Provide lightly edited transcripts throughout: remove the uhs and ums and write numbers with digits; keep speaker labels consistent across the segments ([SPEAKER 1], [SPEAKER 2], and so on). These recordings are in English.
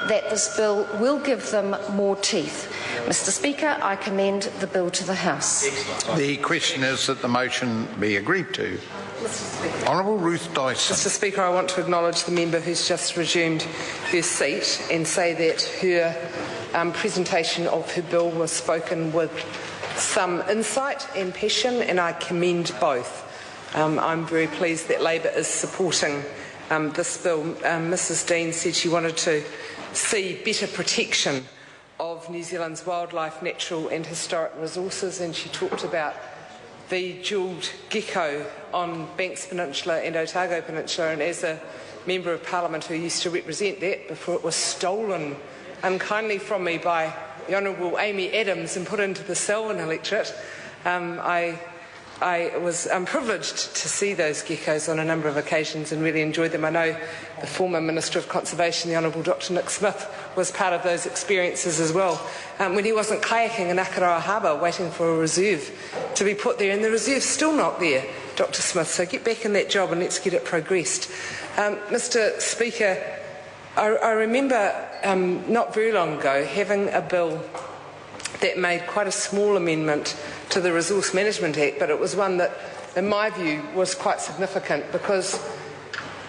[SPEAKER 1] that this bill will give them more teeth. Mr. Speaker, I commend the bill to the House.
[SPEAKER 2] The question is that the motion be agreed to. Honourable Ruth Dyson.
[SPEAKER 3] Mr. Speaker, I want to acknowledge the member who's just resumed her seat and say that her presentation of her bill was spoken with some insight and passion, and I commend both. I'm very pleased that Labour is supporting this bill. Mrs Dean said she wanted to see better protection of New Zealand's wildlife, natural and historic resources, and she talked about the jewelled gecko on Banks Peninsula and Otago Peninsula, and as a Member of Parliament who used to represent that before it was stolen unkindly from me by the Honourable Amy Adams and put into the Selwyn electorate, I was privileged to see those geckos on a number of occasions and really enjoyed them. I know the former Minister of Conservation, the Honourable Dr Nick Smith, was part of those experiences as well, when he wasn't kayaking in Akaroa Harbour waiting for a reserve to be put there, and the reserve's still not there, Dr Smith, so get back in that job and let's get it progressed. Mr Speaker, I remember not very long ago having a bill that made quite a small amendment to the Resource Management Act, but it was one that, in my view, was quite significant because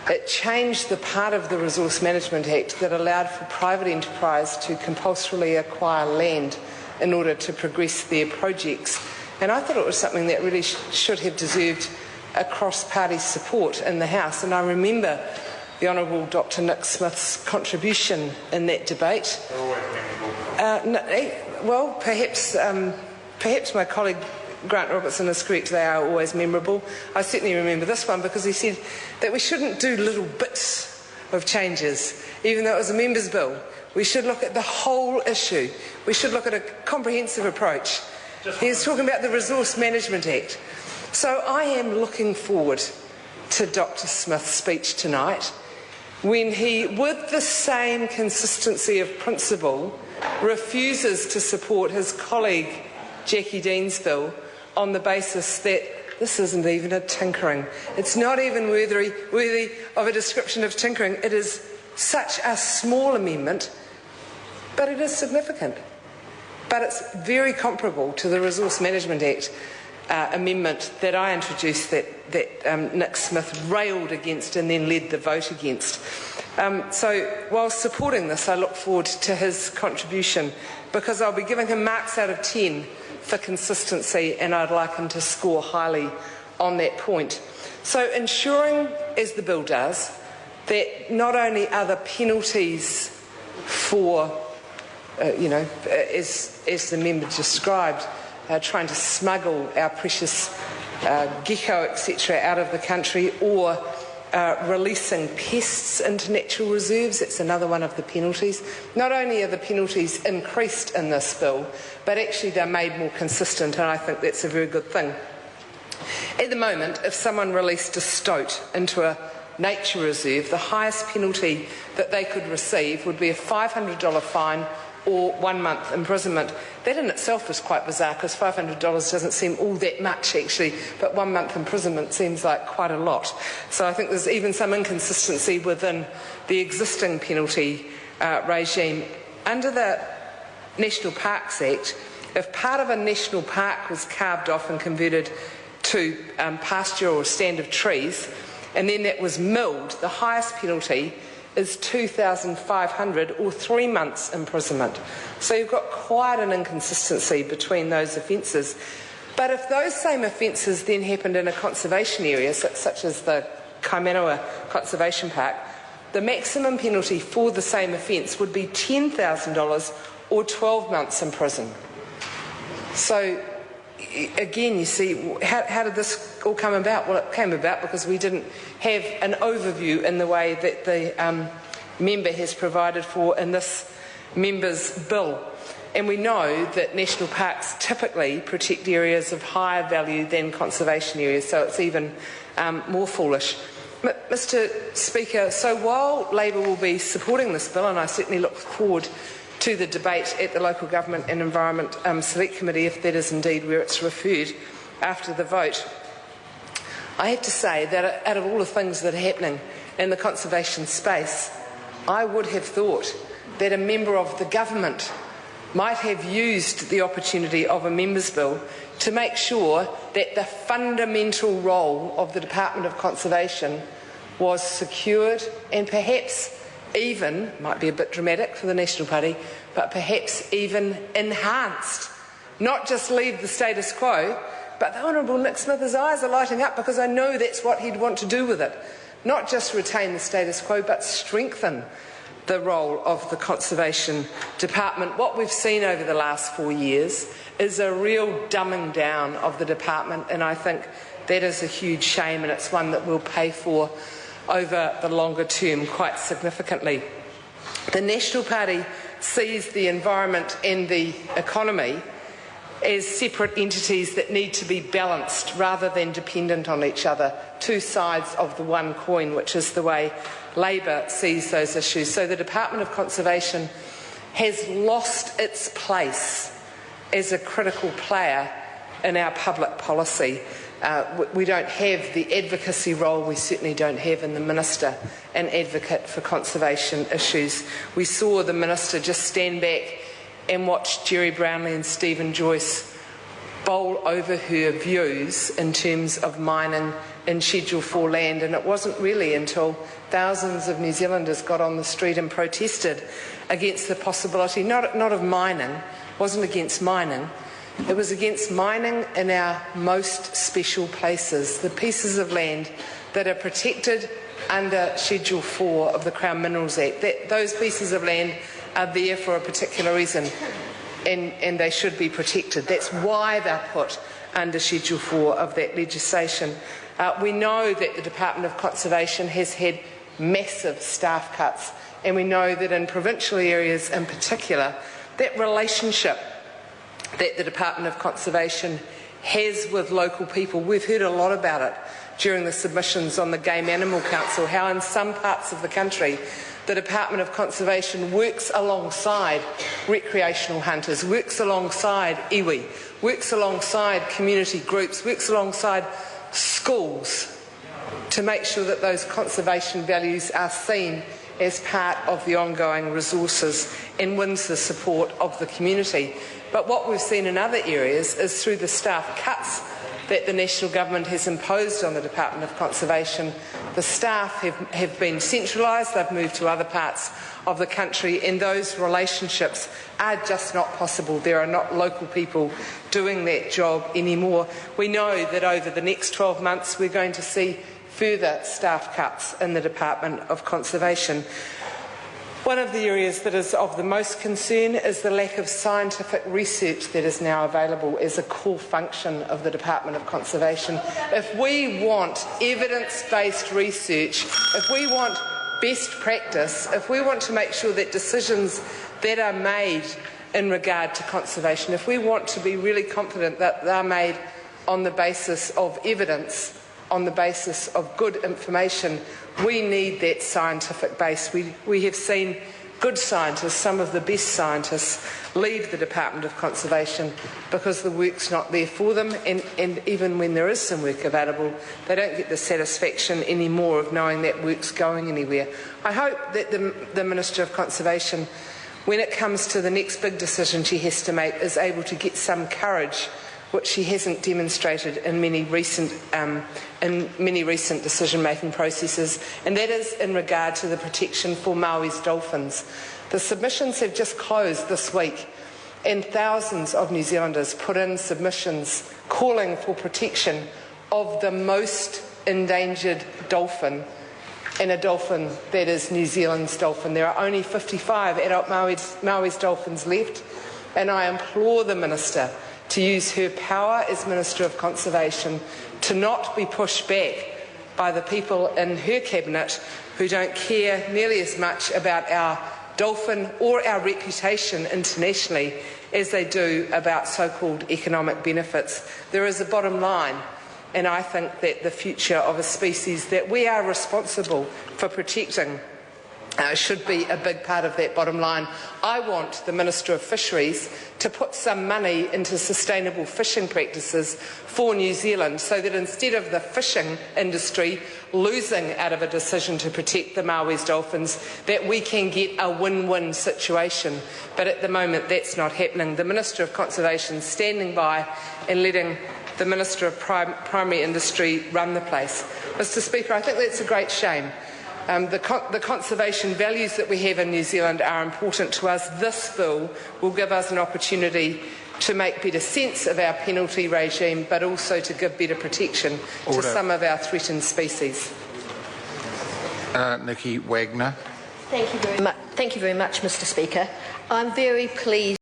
[SPEAKER 3] it changed the part of the Resource Management Act that allowed for private enterprise to compulsorily acquire land in order to progress their projects. And I thought it was something that really should have deserved a cross-party support in the House. And I remember the Honourable Dr Nick Smith's contribution in that debate. Well, perhaps my colleague Grant Robertson is correct, they are always memorable. I certainly remember this one because he said that we shouldn't do little bits of changes, even though it was a member's bill. We should look at the whole issue. We should look at a comprehensive approach. He was talking about the Resource Management Act. So I am looking forward to Dr Smith's speech tonight when he, with the same consistency of principle, refuses to support his colleague Jackie Dean's bill on the basis that this isn't even a tinkering. It's not even worthy of a description of tinkering. It is such a small amendment, but it is significant. But it's very comparable to the Resource Management Act amendment that I introduced that Nick Smith railed against and then led the vote against. So while supporting this, I look forward to his contribution because I'll be giving him marks out of 10 for consistency, and I'd like him to score highly on that point. So ensuring, as the bill does, that not only are the penalties for, as the member described, trying to smuggle our precious gecko, etc., out of the country, or releasing pests into natural reserves. It's another one of the penalties. Not only are the penalties increased in this bill, but actually they're made more consistent, and I think that's a very good thing. At the moment, if someone released a stoat into a nature reserve, the highest penalty that they could receive would be a $500 fine or 1 month imprisonment. That in itself is quite bizarre because $500 doesn't seem all that much actually, but 1 month imprisonment seems like quite a lot. So I think there's even some inconsistency within the existing penalty regime. Under the National Parks Act, if part of a national park was carved off and converted to pasture or a stand of trees, and then that was milled, the highest penalty is $2,500 or 3 months imprisonment. So you've got quite an inconsistency between those offences. But if those same offences then happened in a conservation area, such as the Kaimanawa Conservation Park, the maximum penalty for the same offence would be $10,000 or 12 months in prison. So again, you see, how did this all come about? Well, it came about because we didn't have an overview in the way that the member has provided for in this member's bill. And we know that national parks typically protect areas of higher value than conservation areas, so it's even more foolish. Mr. Speaker, so while Labour will be supporting this bill, and I certainly look forward to the debate at the Local Government and Environment Select Committee, if that is indeed where it's referred after the vote, I have to say that out of all the things that are happening in the conservation space, I would have thought that a member of the government might have used the opportunity of a Members' Bill to make sure that the fundamental role of the Department of Conservation was secured and perhaps even, might be a bit dramatic for the National Party, but perhaps even enhanced. Not just leave the status quo, but the Honourable Nick Smith's eyes are lighting up because I know that's what he'd want to do with it. Not just retain the status quo, but strengthen the role of the Conservation Department. What we've seen over the last 4 years is a real dumbing down of the department, and I think that is a huge shame, and it's one that we'll pay for over the longer term quite significantly. The National Party sees the environment and the economy as separate entities that need to be balanced rather than dependent on each other, two sides of the one coin, which is the way Labor sees those issues. So the Department of Conservation has lost its place as a critical player in our public policy. We don't have the advocacy role we certainly don't have in the Minister, an advocate for conservation issues. We saw the Minister just stand back and watch Jerry Brownlee and Stephen Joyce bowl over her views in terms of mining in Schedule 4 land, and it wasn't really until thousands of New Zealanders got on the street and protested against the possibility, not of mining, wasn't against mining, it was against mining in our most special places, the pieces of land that are protected under Schedule 4 of the Crown Minerals Act. Those pieces of land are there for a particular reason, and they should be protected. That's why they're put under Schedule 4 of that legislation. We know that the Department of Conservation has had massive staff cuts, and we know that in provincial areas in particular, that relationship that the Department of Conservation has with local people, we've heard a lot about it during the submissions on the Game Animal Council, how in some parts of the country the Department of Conservation works alongside recreational hunters, works alongside iwi, works alongside community groups, works alongside schools to make sure that those conservation values are seen as part of the ongoing resources and wins the support of the community. But what we've seen in other areas is through the staff cuts that the National Government has imposed on the Department of Conservation, the staff have been centralised, they've moved to other parts of the country, and those relationships are just not possible. There are not local people doing that job anymore. We know that over the next 12 months we're going to see further staff cuts in the Department of Conservation. One of the areas that is of the most concern is the lack of scientific research that is now available as a core function of the Department of Conservation. If we want evidence-based research, if we want best practice, if we want to make sure that decisions that are made in regard to conservation, if we want to be really confident that they're made on the basis of evidence, on the basis of good information, we need that scientific base. We have seen good scientists, some of the best scientists, leave the Department of Conservation because the work's not there for them, and even when there is some work available, they don't get the satisfaction anymore of knowing that work's going anywhere. I hope that the Minister of Conservation, when it comes to the next big decision she has to make, is able to get some courage, which she hasn't demonstrated in many recent decision-making processes, and that is in regard to the protection for Maui's dolphins. The submissions have just closed this week, and thousands of New Zealanders put in submissions calling for protection of the most endangered dolphin, and a dolphin that is New Zealand's dolphin. There are only 55 adult Maui's dolphins left, and I implore the Minister to use her power as Minister of Conservation to not be pushed back by the people in her cabinet who don't care nearly as much about our dolphin or our reputation internationally as they do about so-called economic benefits. There is a bottom line, and I think that the future of a species that we are responsible for protecting should be a big part of that bottom line. I want the Minister of Fisheries to put some money into sustainable fishing practices for New Zealand so that instead of the fishing industry losing out of a decision to protect the Māoris dolphins, that we can get a win-win situation. But at the moment that's not happening. The Minister of Conservation is standing by and letting the Minister of Primary Industry run the place. Mr Speaker, I think that's a great shame. The conservation values that we have in New Zealand are important to us. This bill will give us an opportunity to make better sense of our penalty regime, but also to give better protection to some of our threatened species.
[SPEAKER 2] Nikki Wagner.
[SPEAKER 4] Thank you very much, Mr Speaker. I'm very pleased